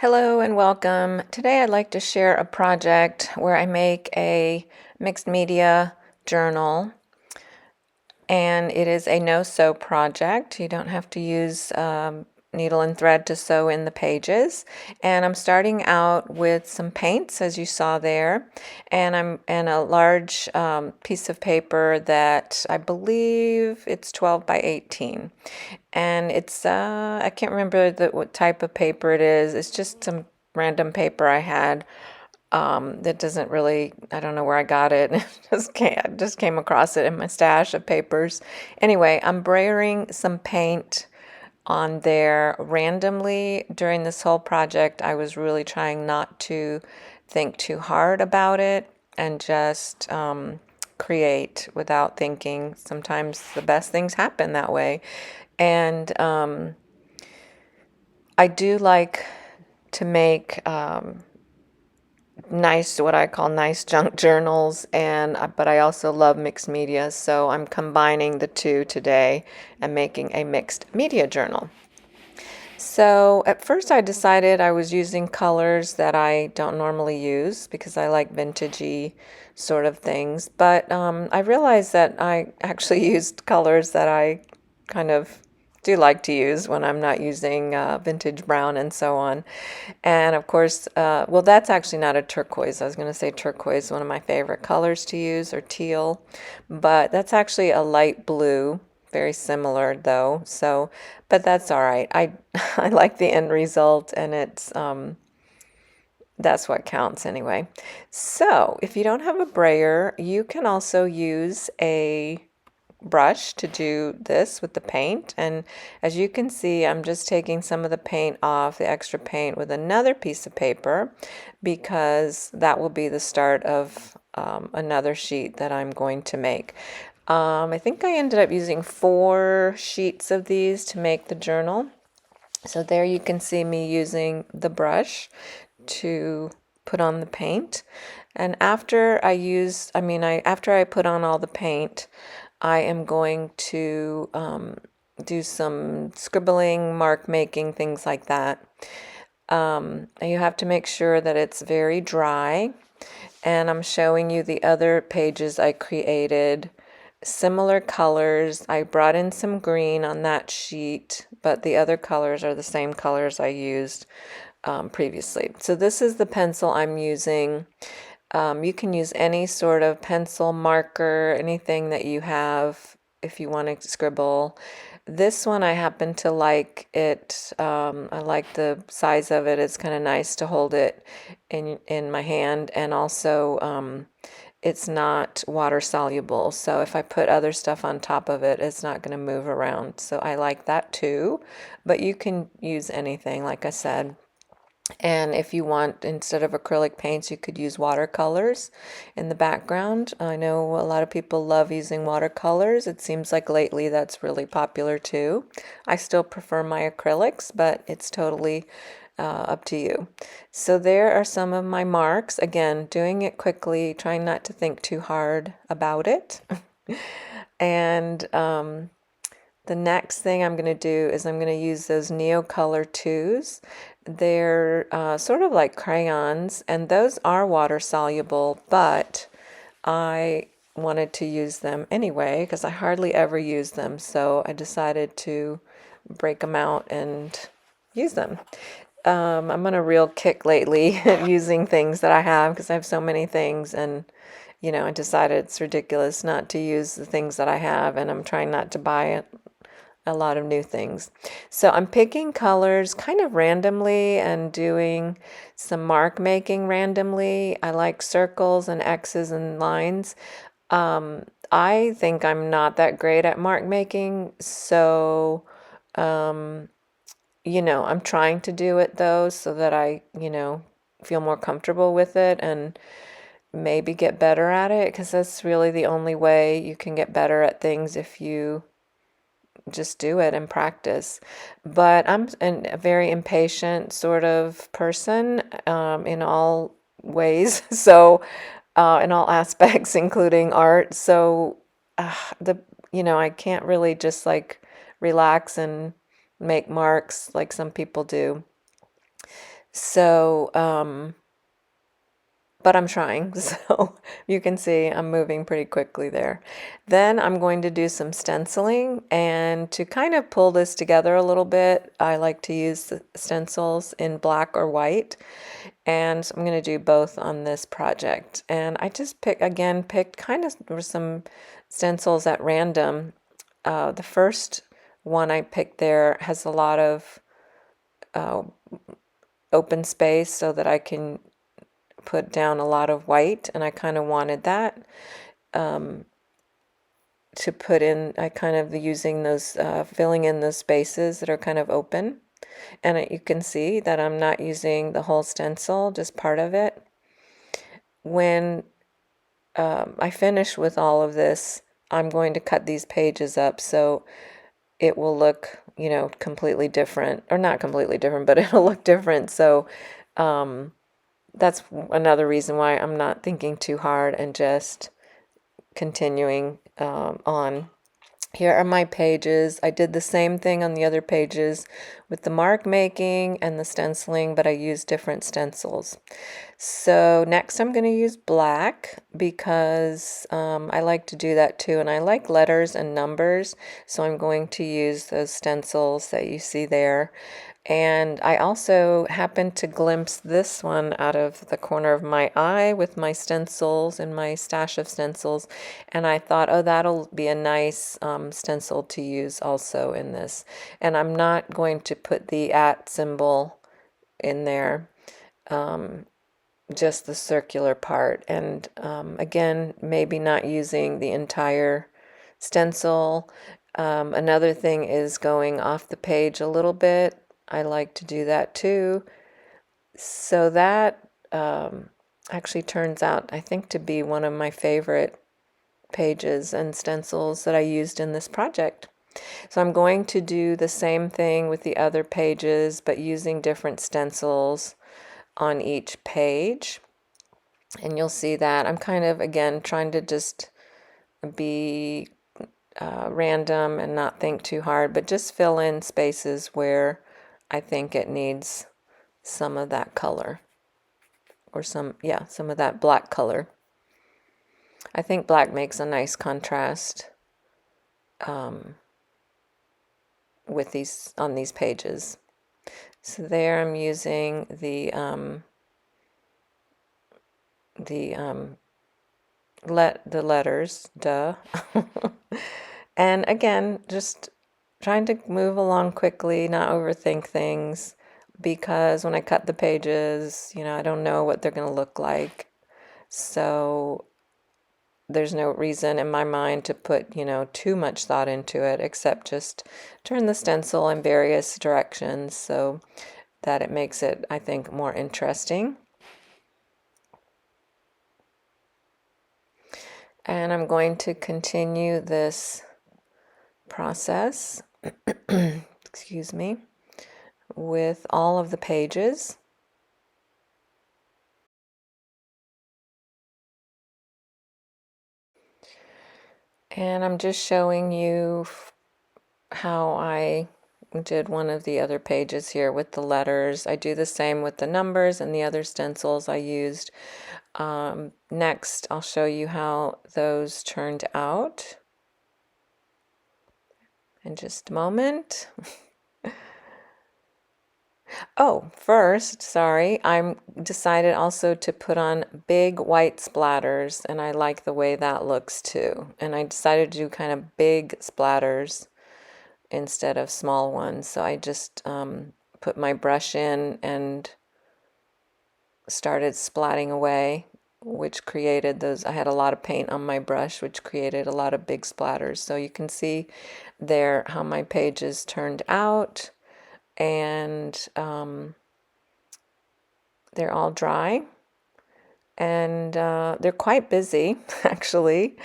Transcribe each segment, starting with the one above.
Hello and welcome. Today I'd like to share a project where I make a mixed media journal, and it is a no-sew project. You don't have to use needle and thread to sew in the pages. And I'm starting out with some paints, as you saw there, and I'm in a large piece of paper that I believe it's 12 by 18. And it's I can't remember what type of paper it is. It's just some random paper I had that doesn't really, I don't know where I got it. I just came across it in my stash of papers. Anyway, I'm brayering some paint on there randomly during this whole project. I was really trying not to think too hard about it and just create without thinking. Sometimes the best things happen that way. And I do like to make nice, what I call nice junk journals, and but I also love mixed media, so I'm combining the two today and making a mixed media journal. So at first I decided I was using colors that I don't normally use because I like vintagey sort of things, but I realized that I actually used colors that I kind of do like to use when I'm not using vintage brown and so on. And of course, well, that's actually not a turquoise. I was going to say turquoise, one of my favorite colors to use, or teal, but that's actually a light blue, very similar though. So, but that's all right. I like the end result, and it's that's what counts anyway. So, if you don't have a brayer, you can also use a brush to do this with the paint. And as you can see, I'm just taking some of the paint off, the extra paint, with another piece of paper, because that will be the start of another sheet that I'm going to make. I think I ended up using 4 sheets of these to make the journal. So there you can see me using the brush to put on the paint. And after after I put on all the paint, I am going to do some scribbling, mark making, things like that. You have to make sure that it's very dry. And I'm showing you the other pages I created. Similar colors. I brought in some green on that sheet, but the other colors are the same colors I used previously. So this is the pencil I'm using. You can use any sort of pencil, marker, anything that you have if you want to scribble. This one I happen to like it. I like the size of it. It's kind of nice to hold it in my hand, and also it's not water soluble. So if I put other stuff on top of it, it's not going to move around. So I like that too. But you can use anything, like I said. And if you want, instead of acrylic paints, you could use watercolors in the background. I know a lot of people love using watercolors. It seems like lately that's really popular too. I still prefer my acrylics, but it's totally up to you. So there are some of my marks. Again, doing it quickly, trying not to think too hard about it. And the next thing I'm going to do is I'm going to use those Neocolor 2s. They're sort of like crayons, and those are water soluble, but I wanted to use them anyway because I hardly ever use them, so I decided to break them out and use them. I'm on a real kick lately using things that I have because I have so many things, and I decided it's ridiculous not to use the things that I have, and I'm trying not to buy a lot of new things. So I'm picking colors kind of randomly and doing some mark making randomly. I like circles and X's and lines. I think I'm not that great at mark making, so I'm trying to do it though so that I, feel more comfortable with it and maybe get better at it, because that's really the only way you can get better at things, if you just do it and practice. But I'm a very impatient sort of person in all ways, so in all aspects, including art. So I can't really just like relax and make marks like some people do. So, but I'm trying, so you can see I'm moving pretty quickly there. Then I'm going to do some stenciling, and to kind of pull this together a little bit, I like to use the stencils in black or white, and so I'm going to do both on this project. And I just picked kind of some stencils at random. The first one I picked there has a lot of uh, open space so that I can put down a lot of white, and I kind of wanted that to put in. I kind of using those, filling in those spaces that are kind of open. And you can see that I'm not using the whole stencil, just part of it. When I finish with all of this, I'm going to cut these pages up so it will look, completely different, or not completely different, but it'll look different. So that's another reason why I'm not thinking too hard and just continuing on. Here are my pages. I did the same thing on the other pages with the mark making and the stenciling, but I used different stencils. So next I'm going to use black because I like to do that too, and I like letters and numbers, so I'm going to use those stencils that you see there. And I also happened to glimpse this one out of the corner of my eye with my stencils and my stash of stencils. And I thought, oh, that'll be a nice stencil to use also in this. And I'm not going to put the @ symbol in there, just the circular part. And again, maybe not using the entire stencil. Another thing is going off the page a little bit. I like to do that too. So that actually turns out, I think, to be one of my favorite pages and stencils that I used in this project. So I'm going to do the same thing with the other pages, but using different stencils on each page. And you'll see that I'm kind of, again, trying to just be random and not think too hard, but just fill in spaces where I think it needs some of that color, or some of that black color. I think black makes a nice contrast with these on these pages. So there I'm using the letters, duh. And again, just trying to move along quickly, not overthink things, because when I cut the pages, I don't know what they're going to look like. So there's no reason in my mind to put, too much thought into it, except just turn the stencil in various directions so that it makes it, I think, more interesting. And I'm going to continue this process, excuse me, with all of the pages. And I'm just showing you how I did one of the other pages here with the letters. I do the same with the numbers and the other stencils I used. Next, I'll show you how those turned out in just a moment. Oh, first, sorry, I decided also to put on big white splatters, and I like the way that looks too. And I decided to do kind of big splatters instead of small ones. So I just put my brush in and started splatting away, which created those. I had a lot of paint on my brush, which created a lot of big splatters. So you can see there how my pages turned out, and they're all dry, and they're quite busy actually,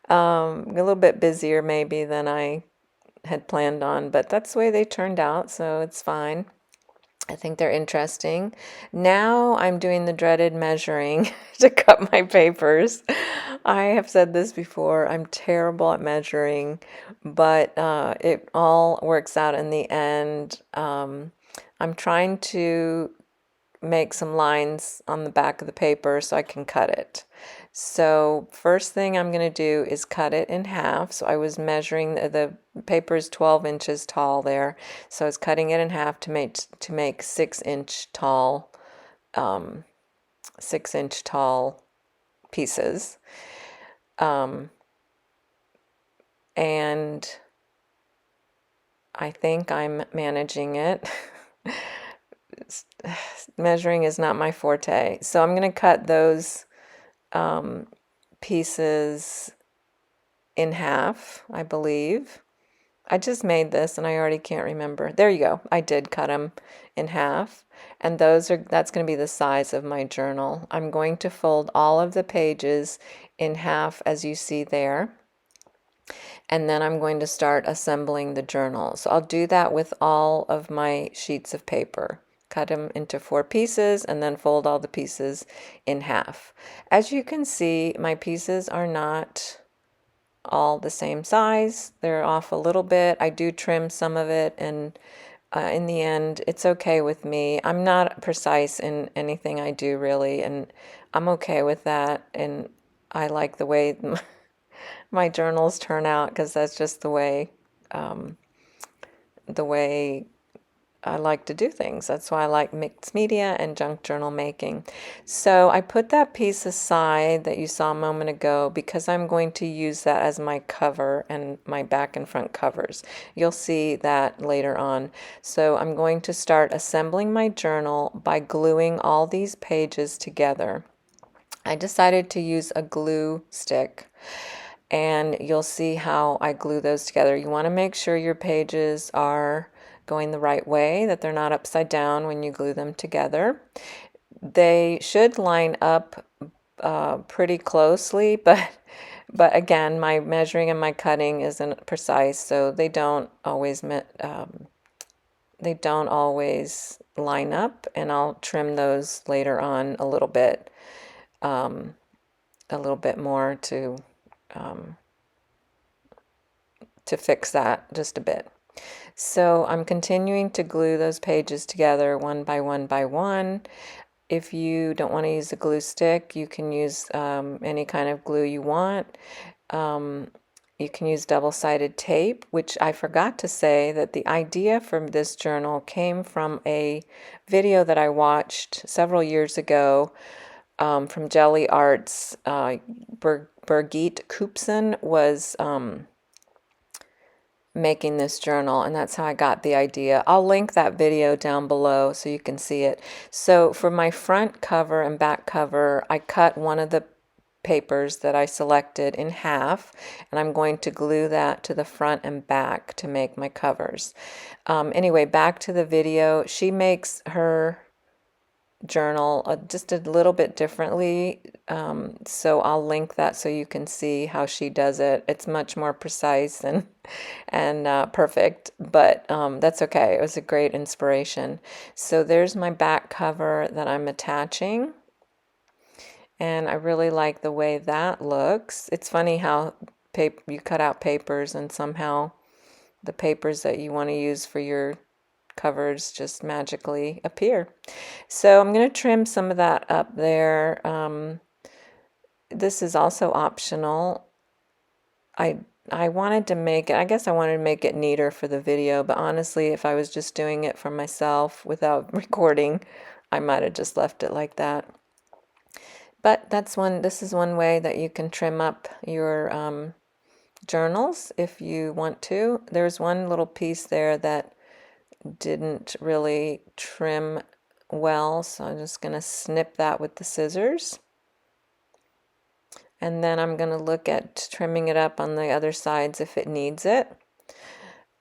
a little bit busier maybe than I had planned on, but that's the way they turned out, so it's fine. I think they're interesting. Now I'm doing the dreaded measuring to cut my papers. I have said this before, I'm terrible at measuring, but it all works out in the end. I'm trying to make some lines on the back of the paper so I can cut it. So first thing I'm going to do is cut it in half. So I was measuring the paper is 12 inches tall there, so I was cutting it in half to make 6-inch tall 6-inch tall pieces. And I think I'm managing it. Measuring is not my forte. So I'm going to cut those pieces in half, I believe. I just made this and I already can't remember. There you go. I did cut them in half. And that's going to be the size of my journal. I'm going to fold all of the pages in half as you see there. And then I'm going to start assembling the journal. So I'll do that with all of my sheets of paper. Cut them into 4 pieces and then fold all the pieces in half. As you can see, my pieces are not all the same size. They're off a little bit. I do trim some of it, and in the end, it's okay with me. I'm not precise in anything I do, really, and I'm okay with that. And I like the way my journals turn out because that's just the way I like to do things. That's why I like mixed media and junk journal making. So I put that piece aside that you saw a moment ago because I'm going to use that as my cover and my back and front covers. You'll see that later on. So I'm going to start assembling my journal by gluing all these pages together. I decided to use a glue stick, and you'll see how I glue those together. You want to make sure your pages are going the right way, that they're not upside down when you glue them together. They should line up pretty closely, but again, my measuring and my cutting isn't precise, so they don't always line up, and I'll trim those later on a little bit more to fix that just a bit. So I'm continuing to glue those pages together one by one by one. If you don't want to use a glue stick, you can use any kind of glue you want. You can use double-sided tape, which I forgot to say that the idea for this journal came from a video that I watched several years ago from Jelly Arts. Birgit Koopsen was making this journal, and that's how I got the idea. I'll link that video down below so you can see it. So for my front cover and back cover, I cut one of the papers that I selected in half, and I'm going to glue that to the front and back to make my covers. Anyway, back to the video. She makes her journal just a little bit differently, so I'll link that so you can see how she does it. It's much more precise and perfect, but that's okay. It was a great inspiration. So there's my back cover that I'm attaching, and I really like the way that looks. It's funny how you cut out papers and somehow the papers that you want to use for your covers just magically appear. So I'm going to trim some of that up there. This is also optional. I wanted to make it, I guess I wanted to make it neater for the video, but honestly, if I was just doing it for myself without recording, I might have just left it like that. But this is one way that you can trim up your journals if you want to. There's one little piece there that didn't really trim well, so I'm just going to snip that with the scissors, and then I'm going to look at trimming it up on the other sides if it needs it.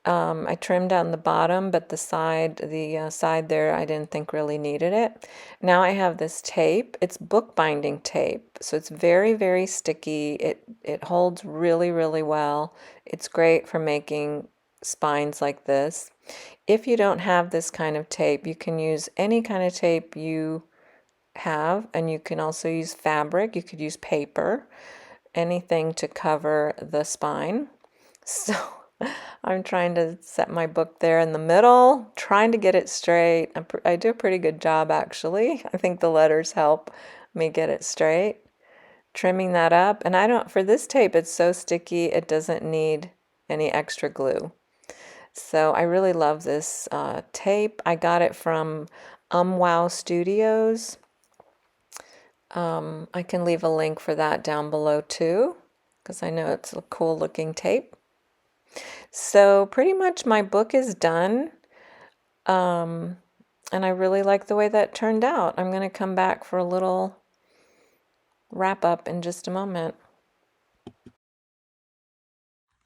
I trimmed on the bottom, but the side there I didn't think really needed it. Now I have this tape. It's bookbinding tape, so it's very, very sticky. It holds really, really well. It's great for making spines like this. If you don't have this kind of tape, you can use any kind of tape you have, and you can also use fabric. You could use paper, anything to cover the spine. So I'm trying to set my book there in the middle, trying to get it straight. I do a pretty good job, actually. I think the letters help me get it straight. Trimming that up, and for this tape, it's so sticky, it doesn't need any extra glue. So I really love this tape. I got it from Wow Studios. I can leave a link for that down below too, because I know it's a cool looking tape. So pretty much my book is done, and I really like the way that turned out. I'm going to come back for a little wrap up in just a moment.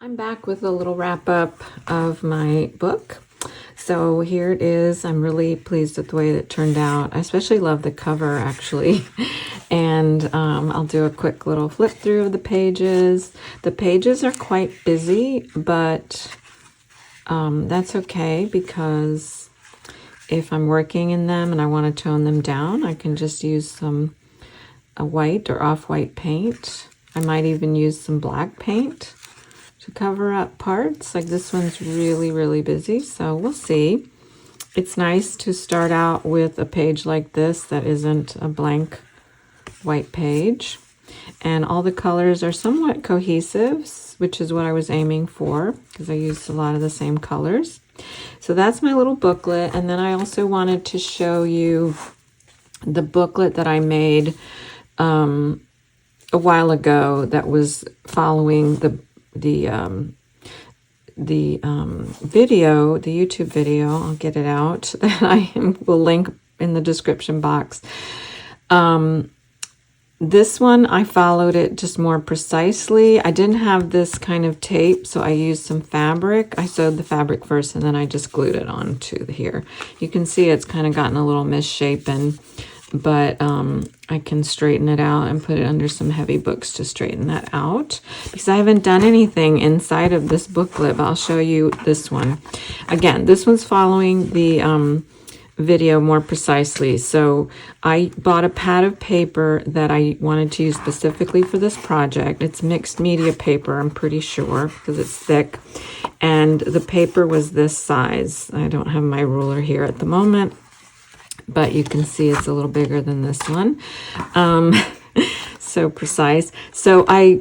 I'm back with a little wrap up of my book. So here it is. I'm really pleased with the way it turned out. I especially love the cover, actually. And I'll do a quick little flip through of the pages. The pages are quite busy, but that's okay, because if I'm working in them and I want to tone them down, I can just use a white or off-white paint. I might even use some black paint to cover up parts. Like this one's really, really busy, so we'll see. It's nice to start out with a page like this that isn't a blank white page. And all the colors are somewhat cohesive, which is what I was aiming for, because I used a lot of the same colors. So that's my little booklet. And then I also wanted to show you the booklet that I made a while ago that was following the video, the YouTube video. I'll get it out. I will link in the description box. This one, I followed it just more precisely. I didn't have this kind of tape, so I used some fabric. I sewed the fabric first, and then I just glued it onto here. You can see it's kind of gotten a little misshapen, but I can straighten it out and put it under some heavy books to straighten that out, because I haven't done anything inside of this booklet, but I'll show you this one. Again, this one's following the video more precisely. So I bought a pad of paper that I wanted to use specifically for this project. It's mixed media paper, I'm pretty sure, because it's thick. And the paper was this size. I don't have my ruler here at the moment, but you can see it's a little bigger than this one. So precise. So I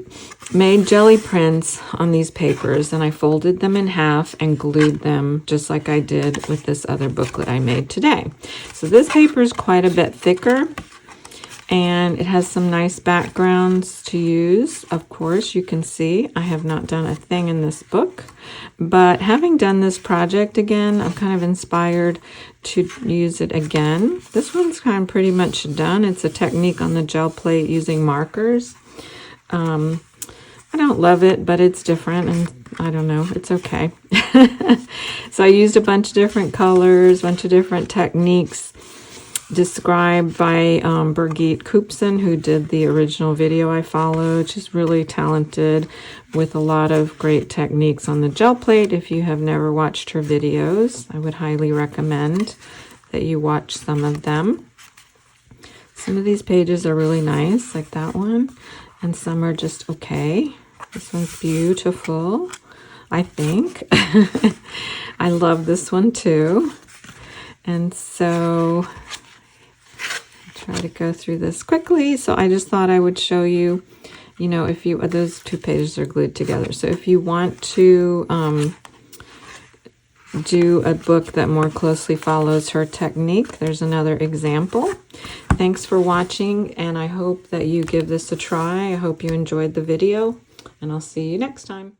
made jelly prints on these papers, and I folded them in half and glued them just like I did with this other booklet I made today. So this paper is quite a bit thicker, and it has some nice backgrounds to use. Of course, you can see I have not done a thing in this book, but having done this project again, I'm kind of inspired to use it again. This one's kind of pretty much done. It's a technique on the gel plate using markers. I don't love it, but it's different, and I don't know, it's okay. So I used a bunch of different colors, a bunch of different techniques described by Birgit Koopsen, who did the original video I followed. She's really talented with a lot of great techniques on the gel plate. If you have never watched her videos, I would highly recommend that you watch some of them. Some of these pages are really nice, like that one, and some are just okay. This one's beautiful, I think. I love this one too. And so try to go through this quickly. So I just thought I would show you, you know, if you, those two pages are glued together. So if you want to do a book that more closely follows her technique, there's another example. Thanks for watching, and I hope that you give this a try. I hope you enjoyed the video, and I'll see you next time.